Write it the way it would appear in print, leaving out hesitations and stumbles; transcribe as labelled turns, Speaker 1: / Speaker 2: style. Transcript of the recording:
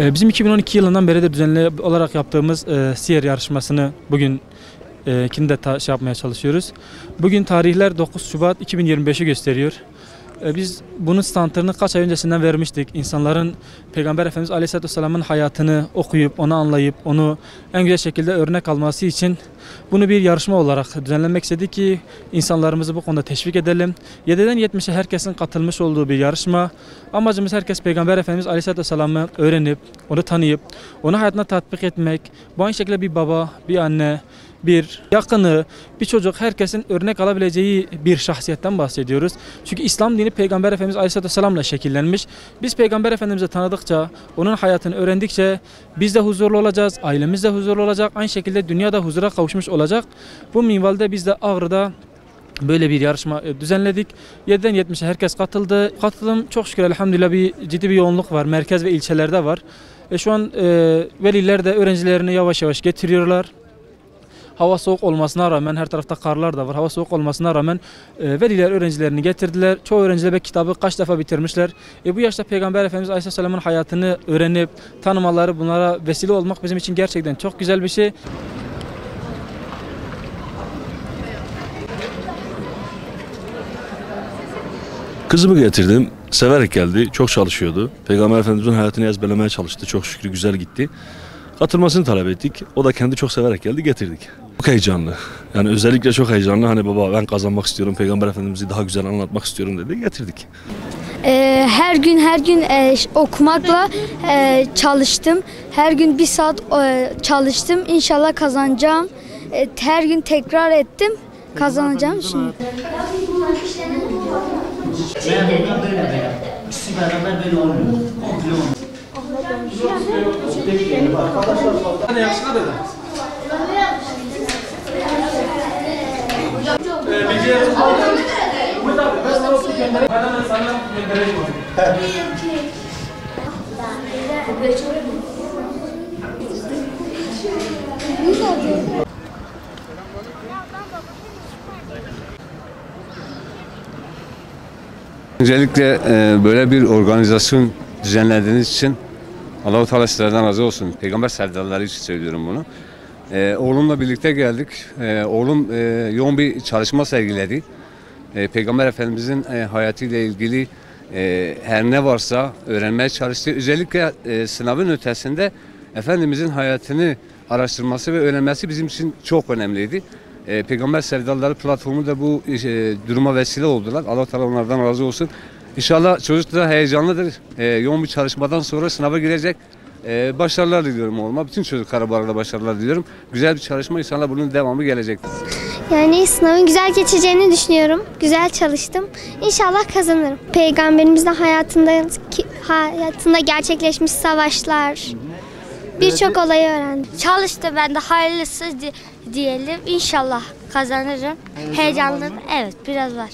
Speaker 1: Bizim 2012 yılından beri de düzenli olarak yaptığımız siyer yarışmasını bugün yapmaya çalışıyoruz. Bugün tarihler 9 Şubat 2025'i gösteriyor. Biz bunun standını kaç ay öncesinden vermiştik. İnsanların Peygamber Efendimiz Aleyhisselatü Vesselam'ın hayatını okuyup, onu anlayıp, onu en güzel şekilde örnek alması için bunu bir yarışma olarak düzenlenmek istedik ki insanlarımızı bu konuda teşvik edelim. 7'den 70'e herkesin katılmış olduğu bir yarışma. Amacımız herkes Peygamber Efendimiz Aleyhisselatü Vesselam'ı öğrenip, onu tanıyıp, onu hayatına tatbik etmek. Bu aynı şekilde bir baba, bir anne, bir yakını, bir çocuk, herkesin örnek alabileceği bir şahsiyetten bahsediyoruz. Çünkü İslam dini Peygamber Efendimiz Aleyhisselatü Vesselam'la şekillenmiş. Biz Peygamber Efendimiz'i tanıdıkça, onun hayatını öğrendikçe biz de huzurlu olacağız, ailemiz de huzurlu olacak, aynı şekilde dünyada huzura kavuşmuş olacak. Bu minvalde biz de Ağrı'da böyle bir yarışma düzenledik. 7'den 70'e herkes katıldı. Katılım çok şükür elhamdülillah ciddi bir yoğunluk var. Merkez ve ilçelerde var. Şu an veliler de öğrencilerini yavaş yavaş getiriyorlar. Hava soğuk olmasına rağmen, her tarafta karlar da var. Hava soğuk olmasına rağmen veliler öğrencilerini getirdiler. Çoğu öğrenciler kitabı kaç defa bitirmişler. Bu yaşta Peygamber Efendimiz Aleyhisselam'ın hayatını öğrenip tanımaları, bunlara vesile olmak bizim için gerçekten çok güzel bir şey.
Speaker 2: Kızımı getirdim. Severek geldi. Çok çalışıyordu. Peygamber Efendimiz'in hayatını ezberlemeye çalıştı. Çok şükür güzel gitti. Katılmasını talep ettik. O da kendi çok severek geldi, getirdik. Çok heyecanlı. Yani özellikle çok heyecanlı. Hani baba ben kazanmak istiyorum, Peygamber Efendimiz'i daha güzel anlatmak istiyorum dedi. Getirdik.
Speaker 3: Her gün okumakla çalıştım. Her gün 1 saat çalıştım. İnşallah kazanacağım. Her gün tekrar ettim. Kazanacağım şimdi.
Speaker 4: Böyle olmuyor.
Speaker 1: Hadi yakışıklı dede. Bilgilerimiz var. Umut abi ben sana okul göndereyim. Ben hemen sana göndereyim.
Speaker 5: Öncelikle böyle bir organizasyon düzenlediğiniz için Allah-u Teala sizlerden razı olsun. Peygamber sevdalıları için söylüyorum bunu. Oğlumla birlikte geldik. Oğlum yoğun bir çalışma sergiledi. Peygamber Efendimizin hayatıyla ilgili her ne varsa öğrenmeye çalıştı. Özellikle sınavın ötesinde Efendimizin hayatını araştırması ve öğrenmesi bizim için çok önemliydi. Peygamber sevdalıları platformu da bu duruma vesile oldular. Allah-u Teala onlardan razı olsun. İnşallah çocuk da heyecanlıdır. Yoğun bir çalışmadan sonra sınava girecek. Başarılar diliyorum oğluma. Bütün çocuklara bu arada başarılar diliyorum. Güzel bir çalışma, inşallah bunun devamı gelecektir.
Speaker 6: Yani sınavın güzel geçeceğini düşünüyorum. Güzel çalıştım. İnşallah kazanırım. Peygamberimizin hayatında gerçekleşmiş savaşlar, birçok olayı öğrendim.
Speaker 3: Çalıştı, ben de hayırlısı diyelim. İnşallah kazanırım. Heyecanlıyım. Evet, biraz var.